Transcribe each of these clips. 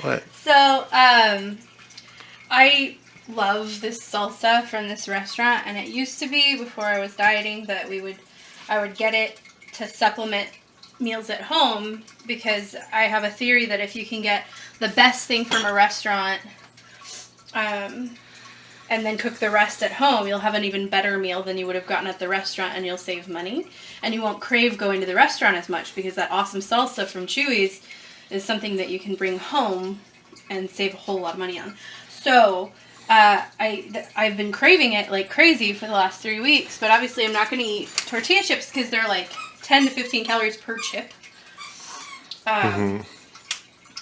What? So, I love this salsa from this restaurant, and it used to be before I was dieting that I would get it to supplement meals at home, because I have a theory that if you can get the best thing from a restaurant, and then cook the rest at home, you'll have an even better meal than you would have gotten at the restaurant, and you'll save money. And you won't crave going to the restaurant as much, because that awesome salsa from Chuy's is something that you can bring home and save a whole lot of money on. So I've been craving it like crazy for the last 3 weeks, but obviously I'm not going to eat tortilla chips because they're like 10 to 15 calories per chip.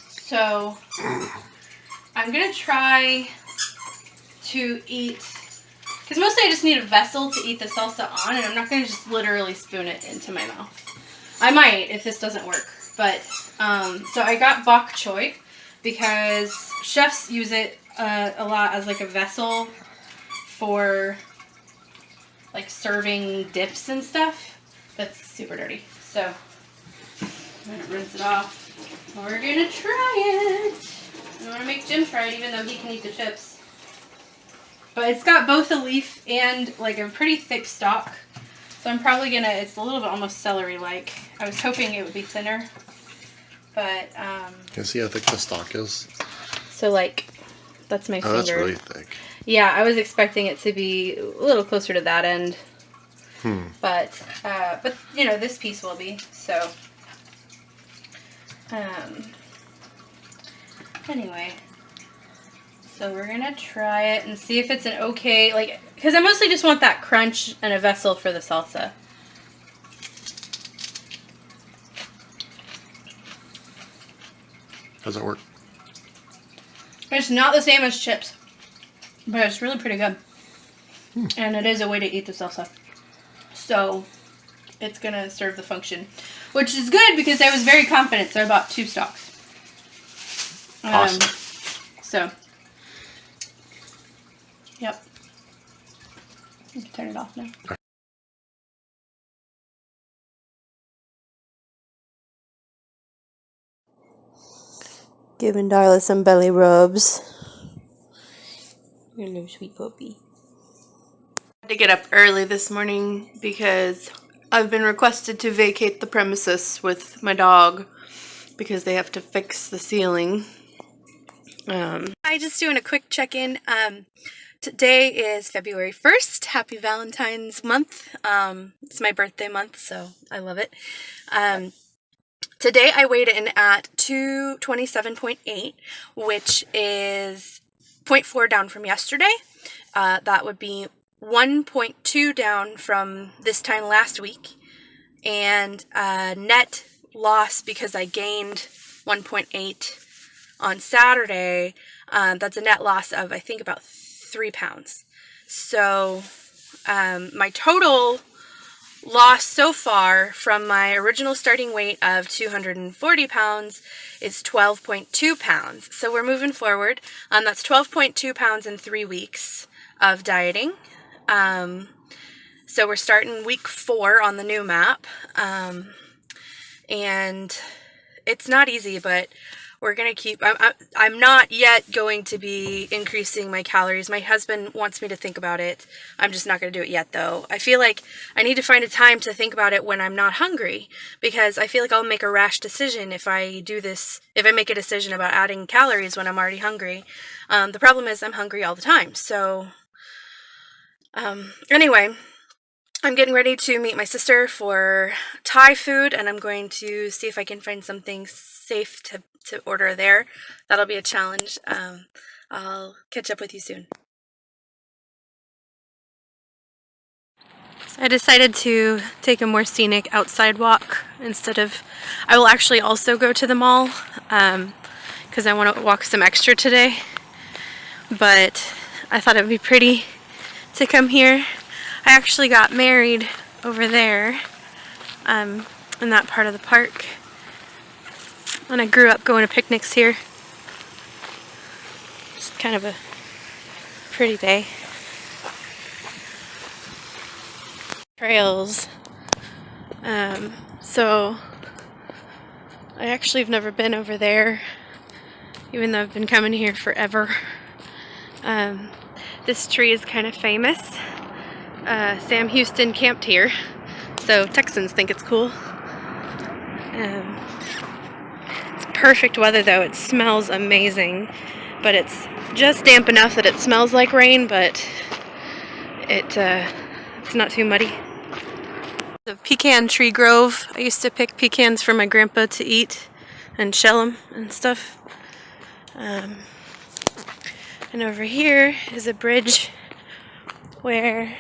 So I'm going to try to eat, because mostly I just need a vessel to eat the salsa on, and I'm not going to just literally spoon it into my mouth. I might if this doesn't work, but so I got bok choy because chefs use it a lot as like a vessel for like serving dips and stuff. That's super dirty, so I'm gonna rinse it off. We're gonna try it. I want to make Jim try it, even though he can eat the chips. But it's got both a leaf and like a pretty thick stalk. So I'm probably gonna, it's a little bit almost celery-like. I was hoping it would be thinner. But, Can you see how thick the stalk is? so like, that's my finger. Oh, that's really thick. Yeah, I was expecting it to be a little closer to that end. But you know, this piece will be, so. Anyway. So we're gonna try it and see if it's an okay, like, because I mostly just want that crunch and a vessel for the salsa. Doesn't work. It's not the same as chips, but it's really pretty good. And it is a way to eat the salsa. So it's gonna serve the function, which is good because I was very confident, so I bought 2 stalks. Awesome. So. Yep. You can turn it off now. Giving Darla some belly rubs. Your little sweet puppy. I had to get up early this morning because I've been requested to vacate the premises with my dog because they have to fix the ceiling. I just doing a quick check-in. Today is February 1st. Happy Valentine's month. It's my birthday month, so I love it. Today I weighed in at 227.8, which is 0.4 down from yesterday. That would be 1.2 down from this time last week. And net loss because I gained 1.8 on Saturday. That's a net loss of, I think, about 3 pounds. So my total loss so far from my original starting weight of 240 pounds is 12.2 pounds. So we're moving forward. That's 12.2 pounds in 3 weeks of dieting. So we're starting week 4 on the new map. And it's not easy, but we're going to keep, I'm not yet going to be increasing my calories. My husband wants me to think about it. I'm just not going to do it yet, though. I feel like I need to find a time to think about it when I'm not hungry, because I feel like I'll make a rash decision if I do this, if I make a decision about adding calories when I'm already hungry. The problem is I'm hungry all the time. So, anyway, I'm getting ready to meet my sister for Thai food, and I'm going to see if I can find something safe to order there. That'll be a challenge. I'll catch up with you soon. So I decided to take a more scenic outside walk instead of, I will actually also go to the mall because I want to walk some extra today, but I thought it would be pretty to come here. I actually got married over there in that part of the park. And I grew up going to picnics here. It's kind of a pretty day. Trails. So I actually have never been over there. even though I've been coming here forever. This tree is kind of famous. Sam Houston camped here, so Texans think it's cool. It's perfect weather though. It smells amazing, but it's just damp enough that it smells like rain, but it's not too muddy. The pecan tree grove. I used to pick pecans for my grandpa to eat and shell them and stuff. And over here is a bridge where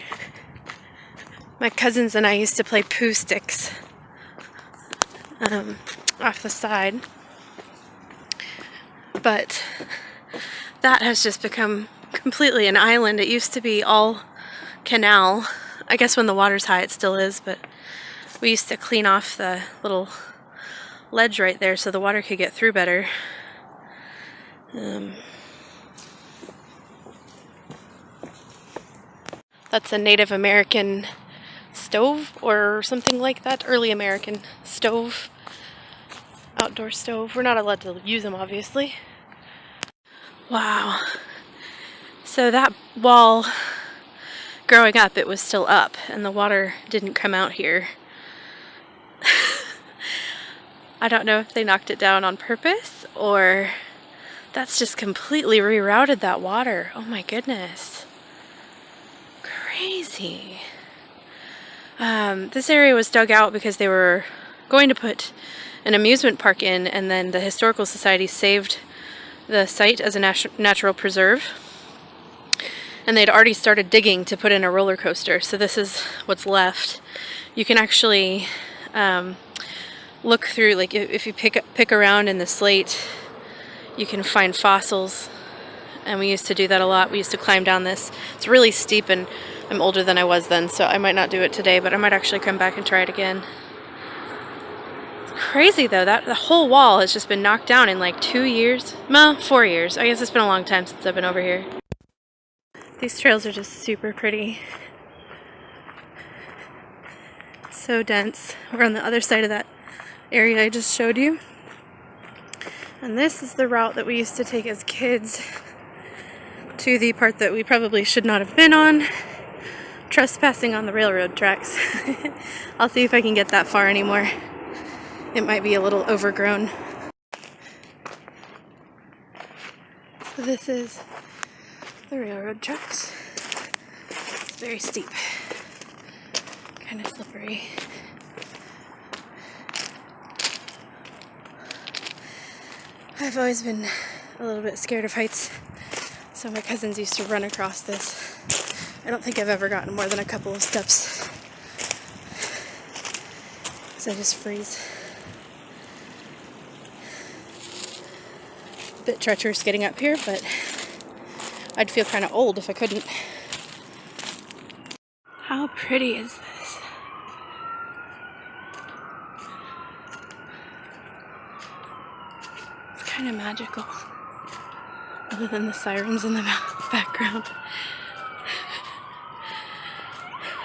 my cousins and I used to play poo sticks off the side. But that has just become completely an island. It used to be all canal. I guess when the water's high it still is, but we used to clean off the little ledge right there so the water could get through better. That's a Native American stove or something like that. Early American stove. Outdoor stove. We're not allowed to use them, obviously. Wow. So that wall, growing up, it was still up and the water didn't come out here. I don't know if they knocked it down on purpose or that's just completely rerouted that water. Oh my goodness. Crazy. This area was dug out because they were going to put an amusement park in, and then the Historical Society saved the site as a natural preserve. And they'd already started digging to put in a roller coaster, so this is what's left. You can actually look through, like if you pick around in the slate, you can find fossils, and we used to do that a lot. We used to climb down this. It's really steep, and I'm older than I was then, so I might not do it today, but I might actually come back and try it again. It's crazy though, that the whole wall has just been knocked down in like 2 years. No, 4 years. I guess it's been a long time since I've been over here. These trails are just super pretty. So dense. We're on the other side of that area I just showed you. And this is the route that we used to take as kids to the part that we probably should not have been on. Trespassing on the railroad tracks. I'll see if I can get that far anymore. It might be a little overgrown. So this is the railroad tracks. It's very steep. Kind of slippery. I've always been a little bit scared of heights, so my cousins used to run across this. I don't think I've ever gotten more than a couple of steps, so I just freeze. A bit treacherous getting up here, but I'd feel kind of old if I couldn't. How pretty is this? It's kind of magical, other than the sirens in the background.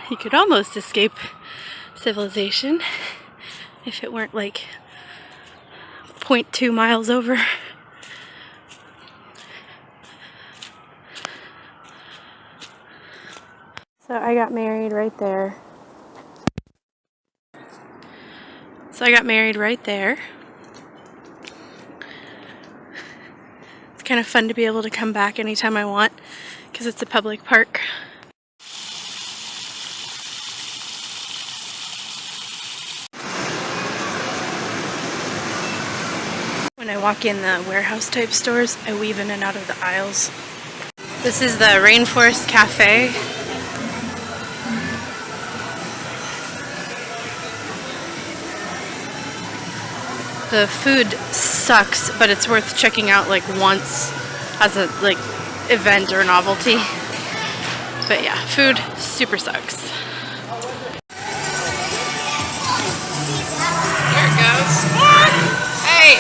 You could almost escape civilization if it weren't like 0.2 miles over. So I got married right there. It's kind of fun to be able to come back anytime I want because it's a public park. When I walk in the warehouse type stores, I weave in and out of the aisles. This is the Rainforest Cafe. The food sucks, but it's worth checking out like once as a like event or novelty. But yeah, food super sucks. There it goes. Hey!